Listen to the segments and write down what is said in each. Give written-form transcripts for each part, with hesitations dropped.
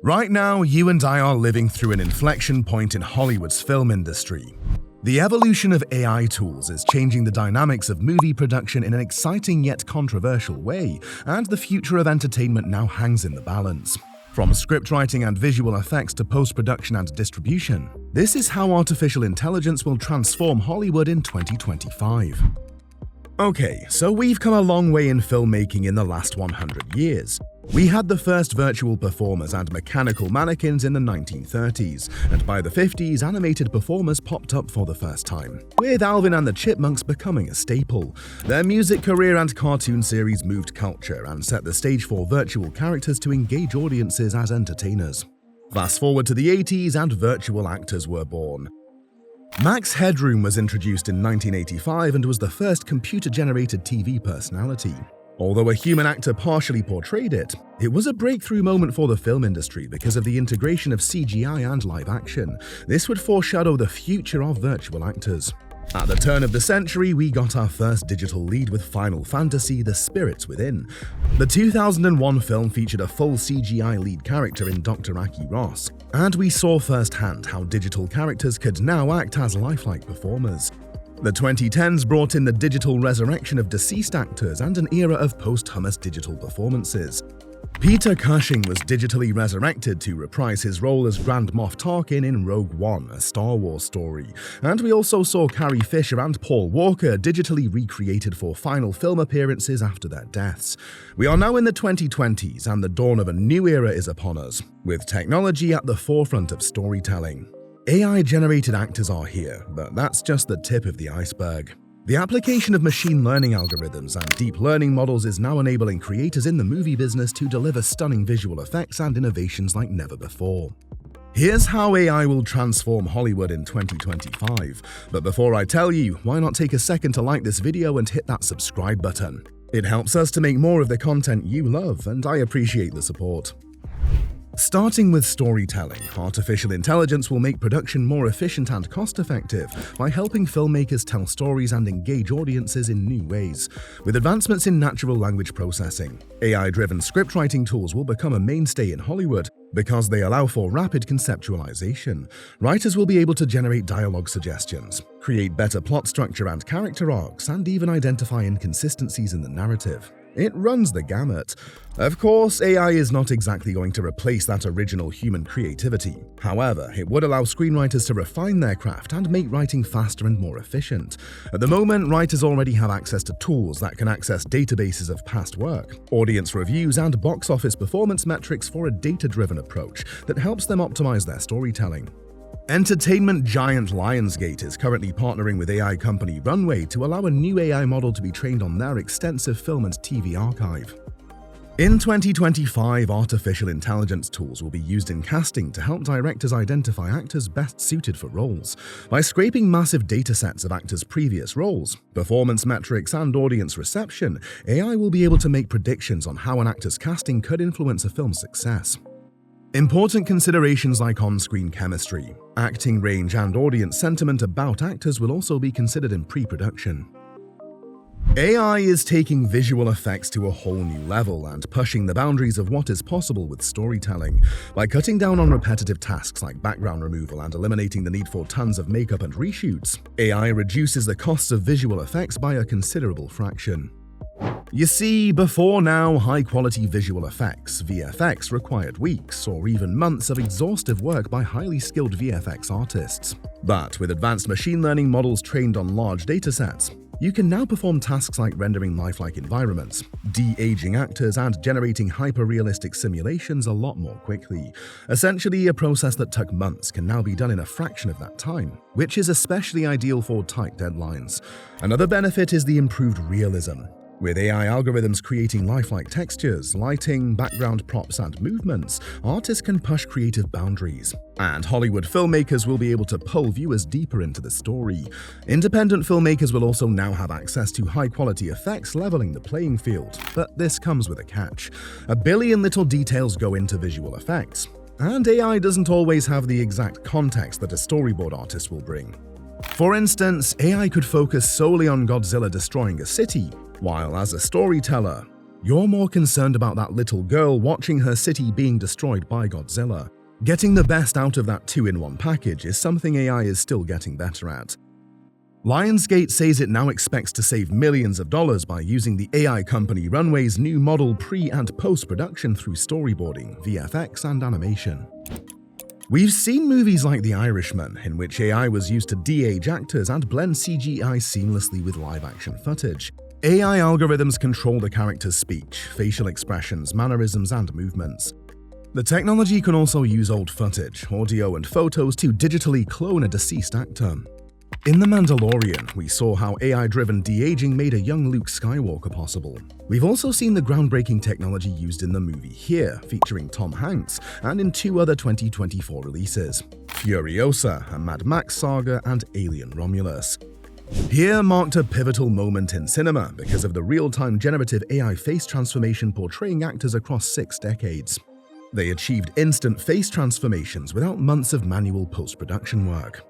Right now, you and I are living through an inflection point in Hollywood's film industry. The evolution of AI tools is changing the dynamics of movie production in an exciting yet controversial way, and the future of entertainment now hangs in the balance. From scriptwriting and visual effects to post-production and distribution, this is how artificial intelligence will transform Hollywood in 2025. Okay, so we've come a long way in filmmaking in the last 100 years. We had the first virtual performers and mechanical mannequins in the 1930s, and by the 50s, animated performers popped up for the first time, with Alvin and the Chipmunks becoming a staple. Their music career and cartoon series moved culture and set the stage for virtual characters to engage audiences as entertainers. Fast forward to the 80s and virtual actors were born. Max Headroom was introduced in 1985 and was the first computer-generated TV personality. Although a human actor partially portrayed it, it was a breakthrough moment for the film industry because of the integration of CGI and live action. This would foreshadow the future of virtual actors. At the turn of the century, we got our first digital lead with Final Fantasy: The Spirits Within. The 2001 film featured a full CGI lead character in Dr. Aki Ross, and we saw firsthand how digital characters could now act as lifelike performers. The 2010s brought in the digital resurrection of deceased actors and an era of posthumous digital performances. Peter Cushing was digitally resurrected to reprise his role as Grand Moff Tarkin in Rogue One, a Star Wars story. And we also saw Carrie Fisher and Paul Walker digitally recreated for final film appearances after their deaths. We are now in the 2020s, and the dawn of a new era is upon us, with technology at the forefront of storytelling. AI-generated actors are here, but that's just the tip of the iceberg. The application of machine learning algorithms and deep learning models is now enabling creators in the movie business to deliver stunning visual effects and innovations like never before. Here's how AI will transform Hollywood in 2025. But before I tell you, why not take a second to like this video and hit that subscribe button? It helps us to make more of the content you love, and I appreciate the support. Starting with storytelling, artificial intelligence will make production more efficient and cost-effective by helping filmmakers tell stories and engage audiences in new ways. With advancements in natural language processing, AI-driven scriptwriting tools will become a mainstay in Hollywood because they allow for rapid conceptualization. Writers will be able to generate dialogue suggestions, create better plot structure and character arcs, and even identify inconsistencies in the narrative. It runs the gamut. Of course, AI is not exactly going to replace that original human creativity. However, it would allow screenwriters to refine their craft and make writing faster and more efficient. At the moment, writers already have access to tools that can access databases of past work, audience reviews, and box office performance metrics for a data-driven approach that helps them optimize their storytelling. Entertainment giant Lionsgate is currently partnering with AI company Runway to allow a new AI model to be trained on their extensive film and TV archive. In 2025, artificial intelligence tools will be used in casting to help directors identify actors best suited for roles. By scraping massive datasets of actors' previous roles, performance metrics, and audience reception, AI will be able to make predictions on how an actor's casting could influence a film's success. Important considerations like on-screen chemistry, acting range, and audience sentiment about actors will also be considered in pre-production. AI is taking visual effects to a whole new level and pushing the boundaries of what is possible with storytelling. By cutting down on repetitive tasks like background removal and eliminating the need for tons of makeup and reshoots, AI reduces the costs of visual effects by a considerable fraction. You see, before now, high-quality visual effects, VFX, required weeks or even months of exhaustive work by highly skilled VFX artists. But with advanced machine learning models trained on large datasets, you can now perform tasks like rendering lifelike environments, de-aging actors, and generating hyper-realistic simulations a lot more quickly. Essentially, a process that took months can now be done in a fraction of that time, which is especially ideal for tight deadlines. Another benefit is the improved realism. With AI algorithms creating lifelike textures, lighting, background props, and movements, artists can push creative boundaries. And Hollywood filmmakers will be able to pull viewers deeper into the story. Independent filmmakers will also now have access to high-quality effects, leveling the playing field. But this comes with a catch. A billion little details go into visual effects, and AI doesn't always have the exact context that a storyboard artist will bring. For instance, AI could focus solely on Godzilla destroying a city, while as a storyteller, You're more concerned about that little girl watching her city being destroyed by Godzilla. Getting the best out of that two-in-one package is something AI is still getting better at. Lionsgate says it now expects to save millions of dollars by using the AI company Runway's new model pre- and post-production through storyboarding, VFX, and animation. We've seen movies like The Irishman, in which AI was used to de-age actors and blend CGI seamlessly with live-action footage. AI algorithms control the character's speech, facial expressions, mannerisms, and movements. The technology can also use old footage, audio, and photos to digitally clone a deceased actor. In The Mandalorian, we saw how AI-driven de-aging made a young Luke Skywalker possible. We've also seen the groundbreaking technology used in the movie Here, featuring Tom Hanks, and in 2 other 2024 releases, Furiosa, a Mad Max saga, and Alien Romulus. Here marked a pivotal moment in cinema because of the real-time generative AI face transformation portraying actors across 6 decades. They achieved instant face transformations without months of manual post-production work.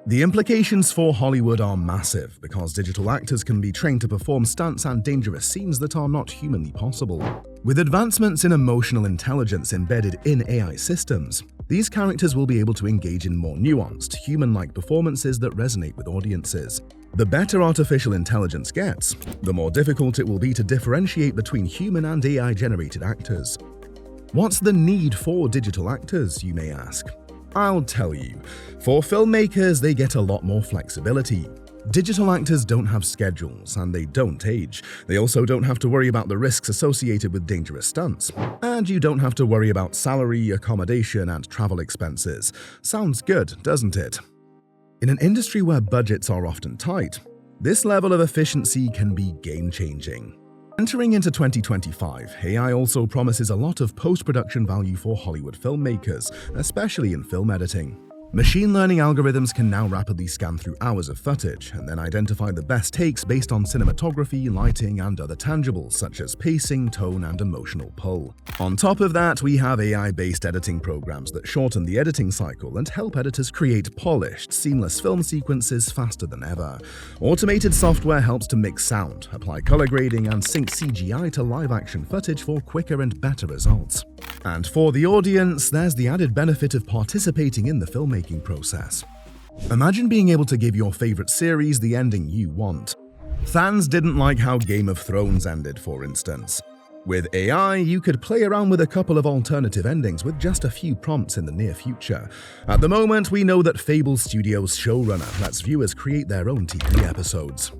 The implications for Hollywood are massive because digital actors can be trained to perform stunts and dangerous scenes that are not humanly possible. With advancements in emotional intelligence embedded in AI systems, these characters will be able to engage in more nuanced, human-like performances that resonate with audiences. The better artificial intelligence gets, the more difficult it will be to differentiate between human and AI-generated actors. What's the need for digital actors, you may ask? I'll tell you. For filmmakers, they get a lot more flexibility. Digital actors don't have schedules, and they don't age. They also don't have to worry about the risks associated with dangerous stunts. And you don't have to worry about salary, accommodation, and travel expenses. Sounds good, doesn't it? In an industry where budgets are often tight, this level of efficiency can be game-changing. Entering into 2025, AI also promises a lot of post-production value for Hollywood filmmakers, especially in film editing. Machine learning algorithms can now rapidly scan through hours of footage and then identify the best takes based on cinematography, lighting, and other tangibles such as pacing, tone, and emotional pull. On top of that, we have AI-based editing programs that shorten the editing cycle and help editors create polished, seamless film sequences faster than ever. Automated software helps to mix sound, apply color grading, and sync CGI to live-action footage for quicker and better results. And for the audience, there's the added benefit of participating in the filmmaking process. Imagine being able to give your favorite series the ending you want. Fans didn't like how Game of Thrones ended, for instance. With AI, you could play around with a couple of alternative endings with just a few prompts in the near future. At the moment, we know that Fable Studios' showrunner lets viewers create their own TV episodes.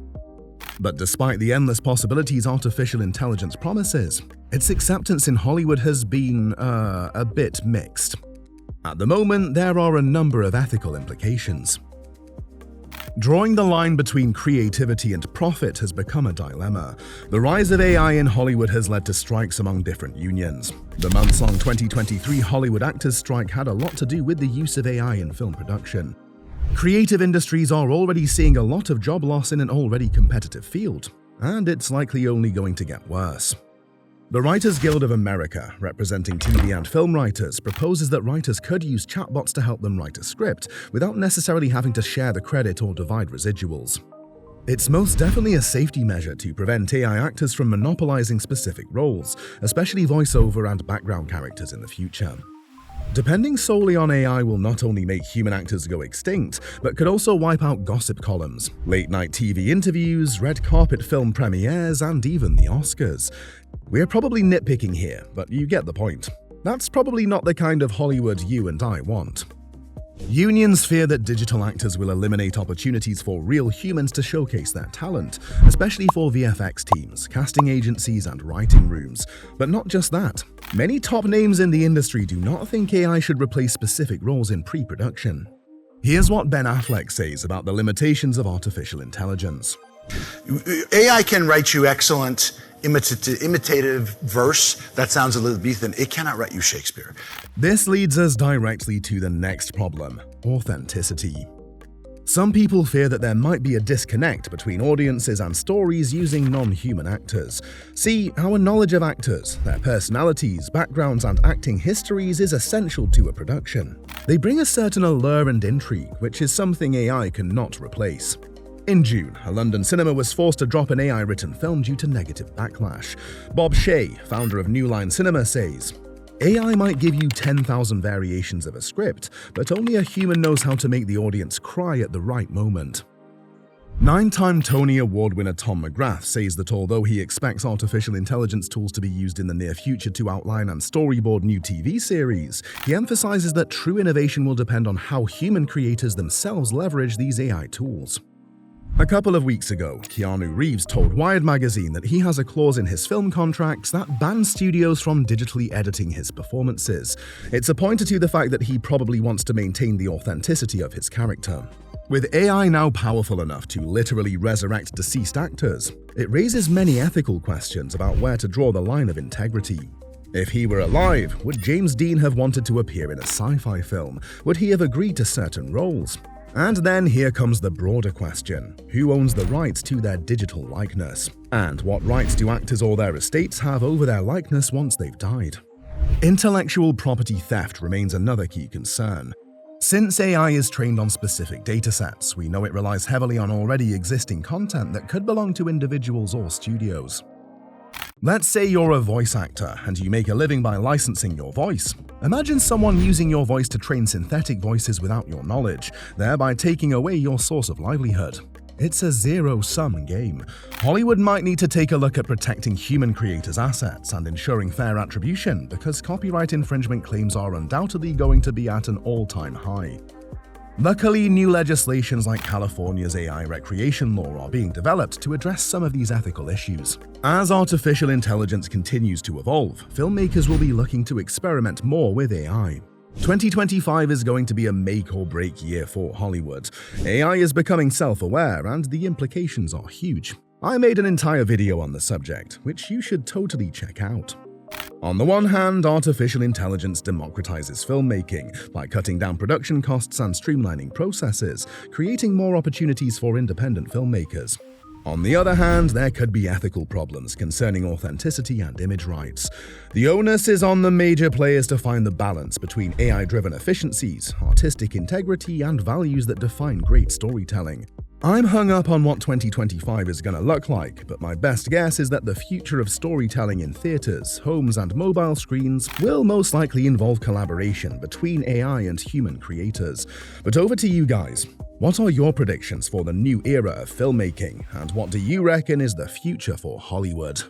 But despite the endless possibilities artificial intelligence promises, its acceptance in Hollywood has been, a bit mixed. At the moment, there are a number of ethical implications. Drawing the line between creativity and profit has become a dilemma. The rise of AI in Hollywood has led to strikes among different unions. The months-long 2023 Hollywood actors' strike had a lot to do with the use of AI in film production. Creative industries are already seeing a lot of job loss in an already competitive field, and it's likely only going to get worse. The Writers Guild of America, representing TV and film writers, proposes that writers could use chatbots to help them write a script without necessarily having to share the credit or divide residuals. It's most definitely a safety measure to prevent AI actors from monopolizing specific roles, especially voiceover and background characters in the future. Depending solely on AI will not only make human actors go extinct, but could also wipe out gossip columns, late-night TV interviews, red carpet film premieres, and even the Oscars. We're probably nitpicking here, but you get the point. That's probably not the kind of Hollywood you and I want. Unions fear that digital actors will eliminate opportunities for real humans to showcase their talent, especially for VFX teams, casting agencies, and writing rooms. But not just that. Many top names in the industry do not think AI should replace specific roles in pre-production. Here's what Ben Affleck says about the limitations of artificial intelligence. AI can write you excellent imitative verse that sounds Elizabethan. It cannot write you Shakespeare. This leads us directly to the next problem: authenticity. Some people fear that there might be a disconnect between audiences and stories using non-human actors. See, our knowledge of actors, their personalities, backgrounds, and acting histories is essential to a production. They bring a certain allure and intrigue, which is something AI cannot replace. In June, a London cinema was forced to drop an AI-written film due to negative backlash. Bob Shea, founder of New Line Cinema, says, "AI might give you 10,000 variations of a script, but only a human knows how to make the audience cry at the right moment." 9-time Tony Award winner Tom McGrath says that although he expects artificial intelligence tools to be used in the near future to outline and storyboard new TV series, he emphasizes that true innovation will depend on how human creators themselves leverage these AI tools. A couple of weeks ago, Keanu Reeves told Wired magazine that he has a clause in his film contracts that bans studios from digitally editing his performances. It's a pointer to the fact that he probably wants to maintain the authenticity of his character. With AI now powerful enough to literally resurrect deceased actors, it raises many ethical questions about where to draw the line of integrity. If he were alive, would James Dean have wanted to appear in a sci-fi film? Would he have agreed to certain roles? And then here comes the broader question: who owns the rights to their digital likeness? And what rights do actors or their estates have over their likeness once they've died? Intellectual property theft remains another key concern. Since AI is trained on specific datasets, we know it relies heavily on already existing content that could belong to individuals or studios. Let's say you're a voice actor and you make a living by licensing your voice. Imagine someone using your voice to train synthetic voices without your knowledge, thereby taking away your source of livelihood. It's a zero-sum game. Hollywood might need to take a look at protecting human creators' assets and ensuring fair attribution, because copyright infringement claims are undoubtedly going to be at an all-time high. Luckily, new legislations like California's AI recreation law are being developed to address some of these ethical issues. As artificial intelligence continues to evolve, filmmakers will be looking to experiment more with AI. 2025 is going to be a make-or-break year for Hollywood. AI is becoming self-aware, and the implications are huge. I made an entire video on the subject, which you should totally check out. On the one hand, artificial intelligence democratizes filmmaking by cutting down production costs and streamlining processes, creating more opportunities for independent filmmakers. On the other hand, there could be ethical problems concerning authenticity and image rights. The onus is on the major players to find the balance between AI-driven efficiencies, artistic integrity, and values that define great storytelling. I'm hung up on what 2025 is going to look like, but my best guess is that the future of storytelling in theaters, homes, and mobile screens will most likely involve collaboration between AI and human creators. But over to you guys. What are your predictions for the new era of filmmaking, and what do you reckon is the future for Hollywood?